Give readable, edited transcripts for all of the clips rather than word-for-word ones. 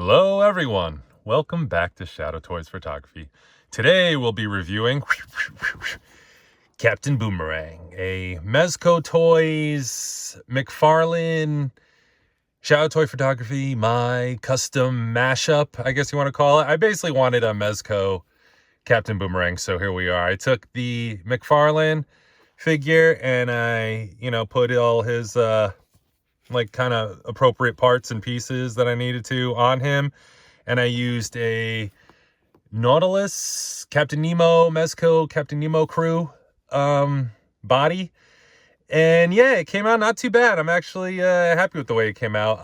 Hello everyone, welcome back to Shadowtoys Photography. Today we'll be reviewing Captain Boomerang, a Mezcotoyz McFarlane Shadowtoy Photography, my custom mashup, I guess you want to call it. I basically wanted a Mezco Captain Boomerang, so here we are. I took the McFarlane figure and I, put all his kind of appropriate parts and pieces that I needed to on him. And I used a Nautilus, Captain Nemo, Mezco, Captain Nemo crew body. And yeah, it came out not too bad. I'm actually happy with the way it came out.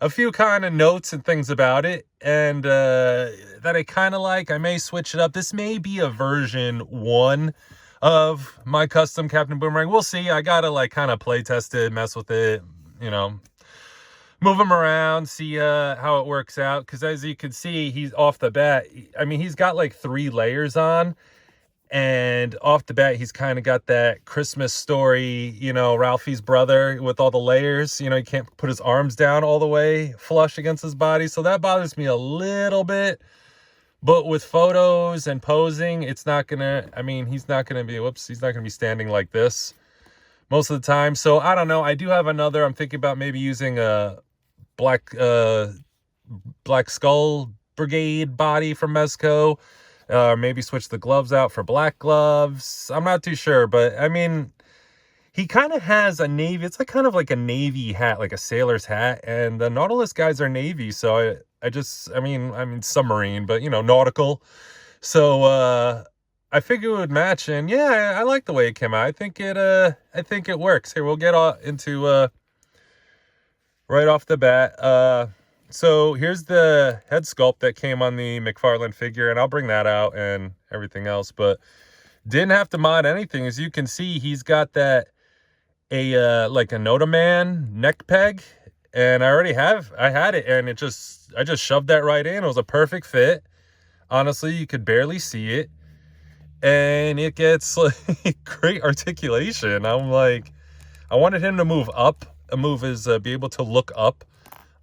A few kind of notes and things about it and that I kind of like. I may switch it up. This may be a version 1 of my custom Captain Boomerang. We'll see. I gotta kind of play test it, mess with it, move him around, see how it works out. Because as you can see, he's off the bat. I mean, he's got like 3 layers on. And off the bat, he's kind of got that Christmas Story, Ralphie's brother with all the layers. He can't put his arms down all the way flush against his body. So that bothers me a little bit. But with photos and posing, it's not going to, he's not going to be standing like this most of the time. So I don't know. I do have another. I'm thinking about maybe using a Black Skull Brigade body from Mezco. Maybe switch the gloves out for black gloves. I'm not too sure, but he kind of has a navy. It's kind of like a navy hat, like a sailor's hat. And the Nautilus guys are navy, so I mean submarine, but nautical. So I figured it would match, and yeah, I like the way it came out. I think it works. Here, we'll get into right off the bat. So here's the head sculpt that came on the McFarlane figure, and I'll bring that out and everything else, but didn't have to mod anything. As you can see, he's got like a Notaman neck peg, and I had it, and I just shoved that right in. It was a perfect fit. Honestly, you could barely see it, and it gets like great articulation. I'm like, I wanted him to move up, be able to look up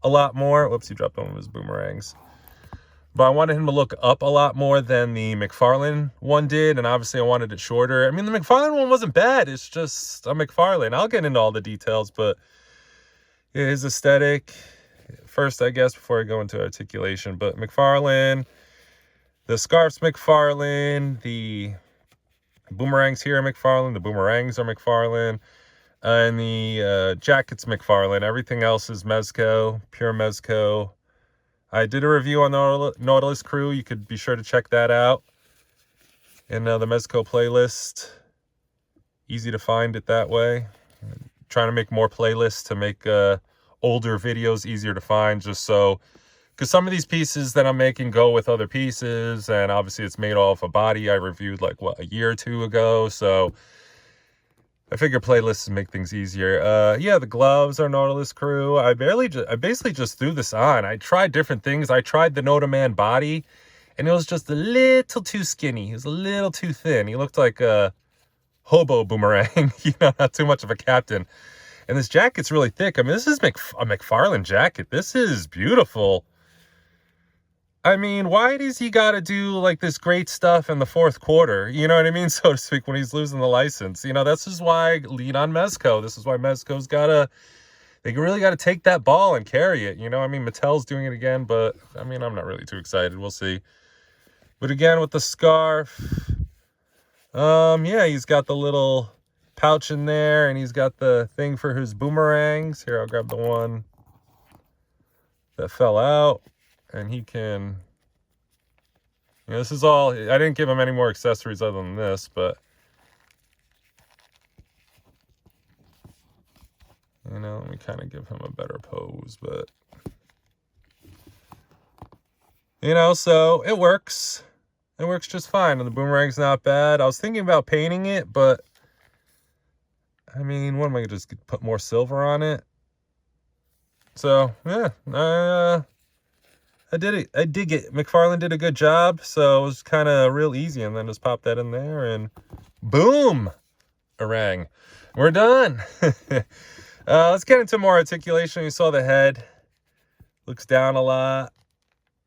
a lot more. Whoops, he dropped one of his boomerangs. But I wanted him to look up a lot more than the McFarlane one did, and obviously I wanted it shorter. I mean, the McFarlane one wasn't bad. It's just a McFarlane. I'll get into all the details, but his aesthetic first, I guess, before I go into articulation. But McFarlane, the scarf's McFarlane, the boomerangs here are McFarlane, the boomerangs are McFarlane. And the jacket's McFarlane. Everything else is Mezco, pure Mezco. I did a review on the Nautilus crew. You could be sure to check that out in the Mezco playlist. Easy to find it that way. I'm trying to make more playlists to make older videos easier to find, just so, because some of these pieces that I'm making go with other pieces, and obviously it's made off a body I reviewed a year or 2 ago, so I figure playlists make things easier. Yeah, the gloves are Nautilus crew. I basically just threw this on. I tried different things. I tried the Notaman body, and it was just a little too skinny. He was a little too thin. He looked like a hobo boomerang, not too much of a captain. And this jacket's really thick. I mean, this is a McFarlane jacket. This is beautiful. I mean, why does he got to do this great stuff in the 4th quarter? You know what I mean? So to speak, when he's losing the license. This is why I lean on Mezco. This is why Mezco's they really got to take that ball and carry it. Mattel's doing it again, but I'm not really too excited. We'll see. But again, with the scarf, yeah, he's got the little pouch in there, and he's got the thing for his boomerangs. Here, I'll grab the one that fell out. And he can, this is all, I didn't give him any more accessories other than this, but, let me kind of give him a better pose, but, so it works. It works just fine, and the boomerang's not bad. I was thinking about painting it, but, what am I going to just put more silver on it? So, yeah, I did it. I dig it. McFarlane did a good job, so it was kind of real easy, and then just pop that in there, and boom, orang. We're done. Let's get into more articulation. You saw the head. Looks down a lot.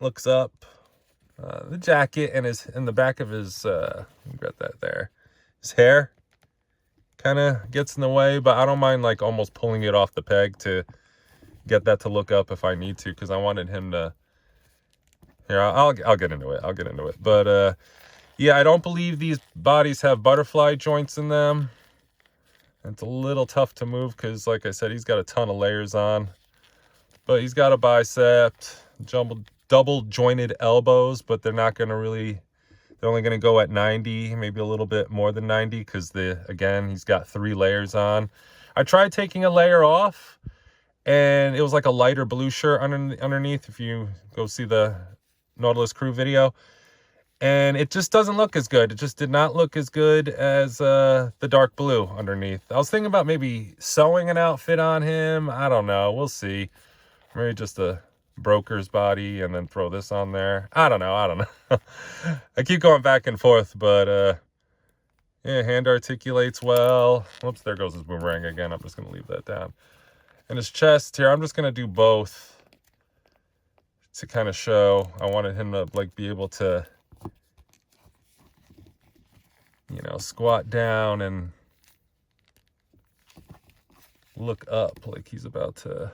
looks up. The jacket and the back of his, got that there. His hair kind of gets in the way, but I don't mind like almost pulling it off the peg to get that to look up if I need to, because I wanted him to. Here, I'll get into it. I'll get into it. But yeah, I don't believe these bodies have butterfly joints in them. It's a little tough to move because, like I said, he's got a ton of layers on. But he's got a bicep, double jointed elbows, but they're not going to really, they're only going to go at 90, maybe a little bit more than 90, because again, he's got 3 layers on. I tried taking a layer off, and it was like a lighter blue shirt underneath, if you go see the Nautilus crew video. And it just doesn't look as good. It just did not look as good as the dark blue underneath. I was thinking about maybe sewing an outfit on him. I don't know. We'll see. Maybe just a broker's body and then throw this on there. I don't know. I keep going back and forth, but yeah, hand articulates well. Whoops, there goes his boomerang again. I'm just going to leave that down. And his chest here, I'm just going to do both to kind of show. I wanted him to like be able to, you know, squat down and look up like he's about to,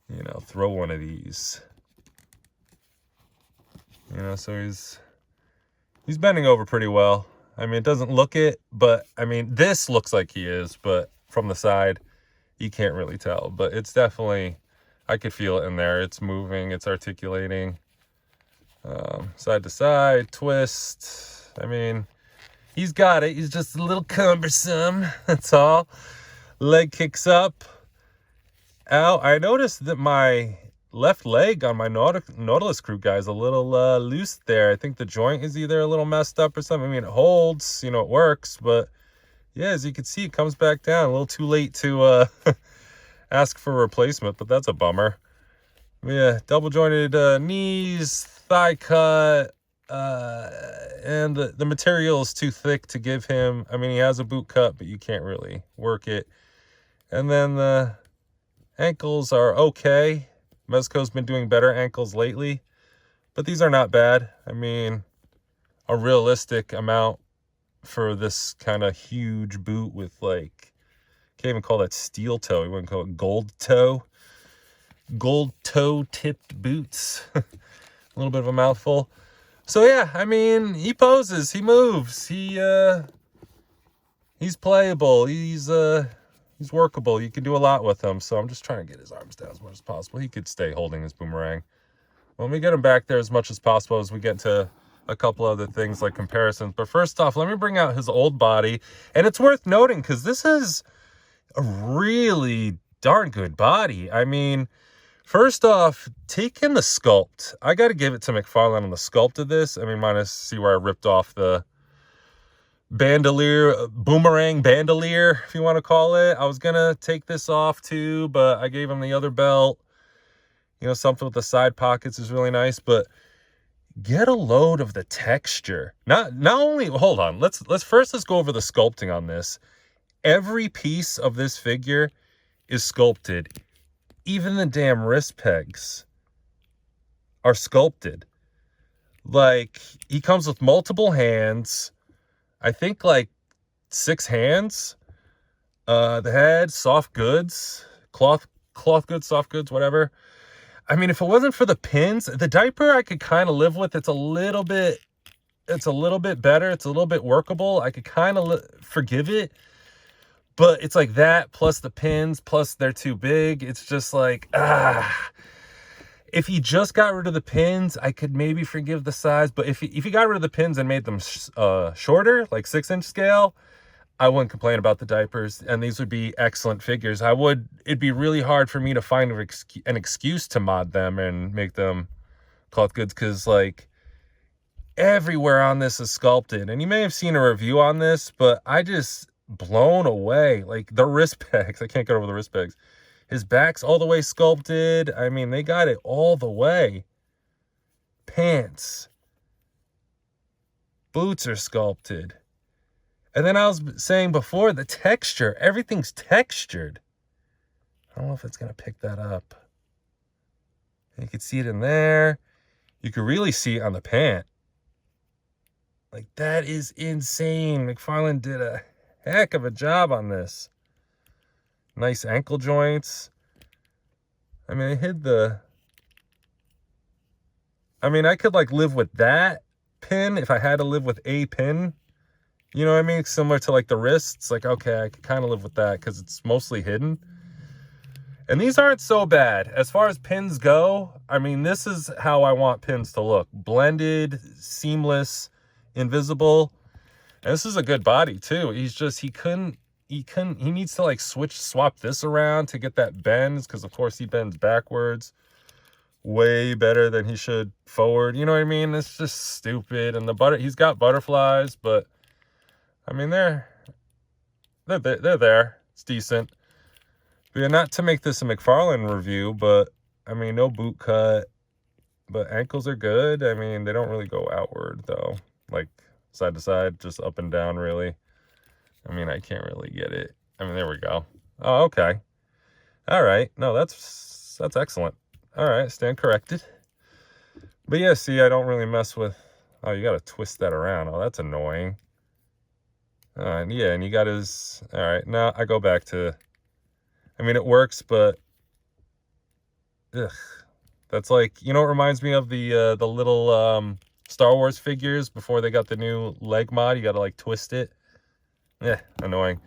you know, throw one of these. You know, so he's bending over pretty well. I mean, it doesn't look it, but I mean, this looks like he is, but from the side, you can't really tell. But it's definitely, I could feel it in there. It's moving, it's articulating. Side to side, twist. I mean, he's got it. He's just a little cumbersome, that's all. Leg kicks up. Ow, I noticed that my left leg on my Nautilus crew guy is a little loose there. I think the joint is either a little messed up or something. I mean, it holds, you know, it works, but yeah, as you can see, it comes back down. A little too late to ask for a replacement, but that's a bummer. Yeah, double jointed knees, thigh cut, and the material is too thick to give him. I mean, he has a boot cut, but you can't really work it. And then the ankles are okay. Mezco's been doing better ankles lately, but these are not bad. I mean, a realistic amount for this kind of huge boot with like, can't even call that steel toe. You wouldn't call it gold toe. Gold toe tipped boots. A little bit of a mouthful. So yeah, I mean, he poses, he moves, he's playable, he's workable. You can do a lot with him. So I'm just trying to get his arms down as much as possible. He could stay holding his boomerang. Let me get him back there as much as possible as we get to a couple other things like comparisons. But first off, let me bring out his old body. And it's worth noting because this is a really darn good body. I mean, first off, take in the sculpt. I got to give it to McFarlane on the sculpt of this. I mean, minus see where I ripped off the bandolier, boomerang bandolier, if you want to call it. I was gonna take this off too, but I gave him the other belt. You know, something with the side pockets is really nice, but get a load of the texture. Not only, hold on, let's go over the sculpting on this. Every piece of this figure is sculpted. Even the damn wrist pegs are sculpted. Like, he comes with multiple hands. I think like 6 hands. The head, soft goods, cloth goods, soft goods, whatever. I mean, if it wasn't for the pins, the diaper I could kind of live with. It's a little bit better. It's a little bit workable. I could kind of forgive it. But it's like that, plus the pins, plus they're too big. It's just like, if he just got rid of the pins, I could maybe forgive the size. But if he got rid of the pins and made them shorter, like 6-inch scale, I wouldn't complain about the diapers. And these would be excellent figures. It'd be really hard for me to find an excuse to mod them and make them cloth goods. Because, like, everywhere on this is sculpted. And you may have seen a review on this, but I just blown away. Like, the wrist pegs. I can't get over the wrist pegs. His back's all the way sculpted. I mean, they got it all the way. Pants. Boots are sculpted. And then I was saying before, the texture. Everything's textured. I don't know if it's going to pick that up. You can see it in there. You can really see it on the pant. Like, that is insane. McFarlane did a heck of a job on this. Nice ankle joints. I mean, I hid the... I mean, I could, like, live with that pin if I had to live with a pin. You know what I mean? Similar to, like, the wrists. Like, okay, I could kind of live with that because it's mostly hidden. And these aren't so bad. As far as pins go, I mean, this is how I want pins to look. Blended, seamless, invisible. And this is a good body, too. He's just, he needs to, like, swap this around to get that bend, because, of course, he bends backwards way better than he should forward. You know what I mean? It's just stupid. And he's got butterflies, but, I mean, they're there. It's decent. But yeah, not to make this a McFarlane review, but, I mean, no boot cut. But ankles are good. I mean, they don't really go outward, though. Like, side to side, just up and down, really. I mean, I can't really get it. I mean, there we go. Oh, okay. All right. No, that's excellent. All right, stand corrected. But yeah, see, I don't really mess with... Oh, you got to twist that around. Oh, that's annoying. Yeah, and you got his... All right, now I go back to... I mean, it works, but... Ugh. That's like... You know, it reminds me of the little Star Wars figures before they got the new leg mod. You got to, like, twist it. Yeah, annoying.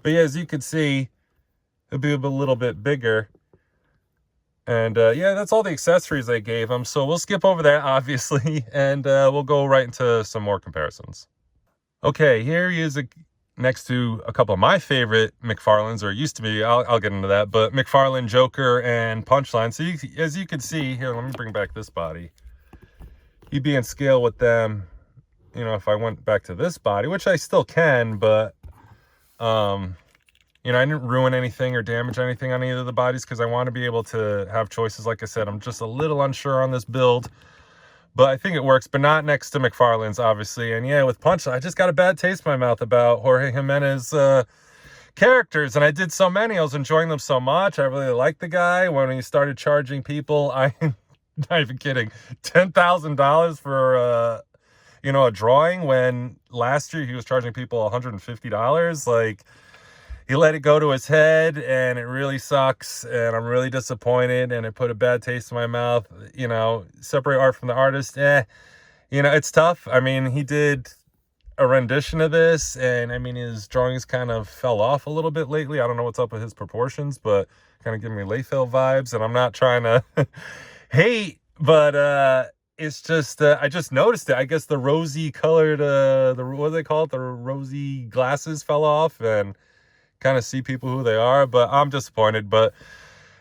But yeah, as you can see, it'll be a little bit bigger. And yeah, that's all the accessories I gave him. So we'll skip over that, obviously, and we'll go right into some more comparisons. Okay, here he is next to a couple of my favorite McFarlanes, or it used to be. I'll get into that. But McFarlane, Joker, and Punchline. So as you can see, here, let me bring back this body. He'd be in scale with them, you know, if I went back to this body, which I still can, but... you know, I didn't ruin anything or damage anything on either of the bodies because I want to be able to have choices. Like I said, I'm just a little unsure on this build, but I think it works, but not next to McFarlane's, obviously. And yeah, with Punch, I just got a bad taste in my mouth about Jorge Jimenez characters, and I did so many. I was enjoying them so much. I really liked the guy. When he started charging people, I'm not even kidding, $10,000 for, you know, a drawing, when last year he was charging people $150. Like, he let it go to his head, and it really sucks, and I'm really disappointed, and it put a bad taste in my mouth. You know, separate art from the artist, you know, it's tough. I mean, he did a rendition of this, and I mean, his drawings kind of fell off a little bit lately. I don't know what's up with his proportions, but kind of giving me Layfield vibes, and I'm not trying to hate, but it's just, I just noticed it. I guess the rosy colored, what do they call it? The rosy glasses fell off, and kind of see people who they are, but I'm disappointed. But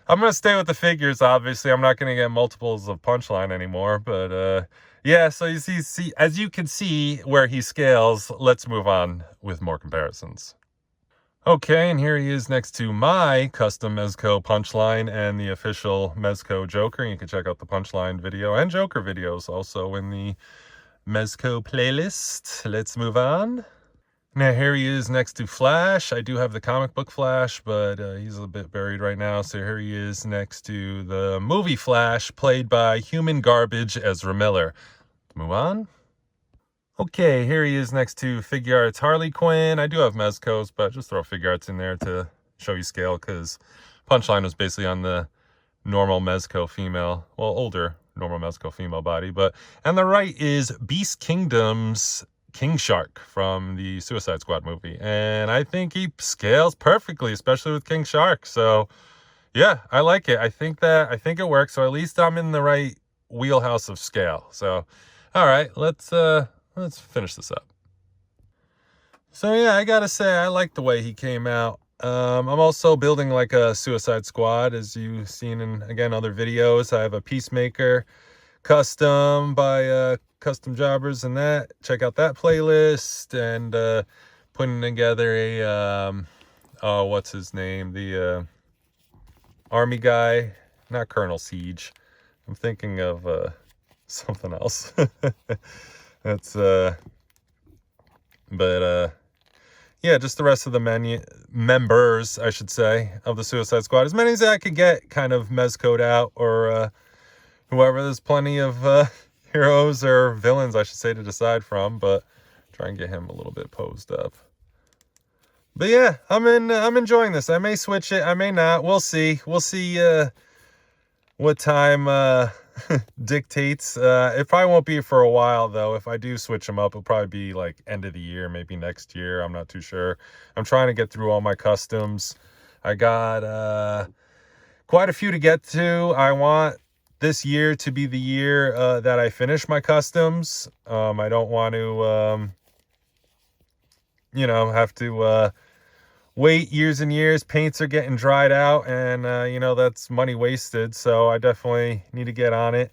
I'm going to stay with the figures, obviously. I'm not going to get multiples of Punchline anymore, but yeah, so you see, as you can see where he scales, let's move on with more comparisons. Okay, and here he is next to my custom Mezco Punchline and the official Mezco Joker. You can check out the Punchline video and Joker videos also in the Mezco playlist. Let's move on. Now, here he is next to Flash. I do have the comic book Flash, but he's a bit buried right now. So here he is next to the movie Flash, played by human garbage Ezra Miller. Let's move on. Okay, here he is next to Figure Arts Harley Quinn. I do have Mezcos, but just throw Figure Arts in there to show you scale, because Punchline was basically on the normal Mezco female, well, older normal Mezco female body. But on the right is Beast Kingdom's King Shark from the Suicide Squad movie, and I think he scales perfectly, especially with King Shark. So yeah, I like it. I think it works. So at least I'm in the right wheelhouse of scale. So all right, let's finish this up. So yeah, I gotta say, I like the way he came out. I'm also building like a Suicide Squad, as you've seen in, again, other videos. I have a Peacemaker custom by Custom Jobbers, and that, check out that playlist. And putting together a what's his name, the army guy, not Colonel Siege, I'm thinking of something else. That's yeah, just the rest of the members, I should say, of the Suicide Squad, as many as I could get kind of Mezco'd out, or whoever. There's plenty of heroes or villains, I should say, to decide from, but try and get him a little bit posed up. But yeah, I'm enjoying this. I may switch it, I may not. We'll see. We'll see what time dictates. It probably won't be for a while though. If I do switch them up, it'll probably be like end of the year, maybe next year. I'm not too sure. I'm trying to get through all my customs. I got quite a few to get to. I want this year to be the year that I finish my customs. I don't want to you know, have to wait years and years. Paints are getting dried out, and you know, that's money wasted. So I definitely need to get on it.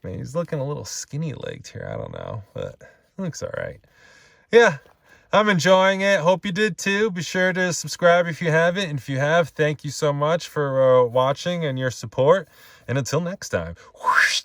Man, he's looking a little skinny legged here. I don't know, but it looks all right. Yeah, I'm enjoying it. Hope you did too. Be sure to subscribe if you haven't, and if you have, thank you so much for watching and your support. And until next time. Whoosh.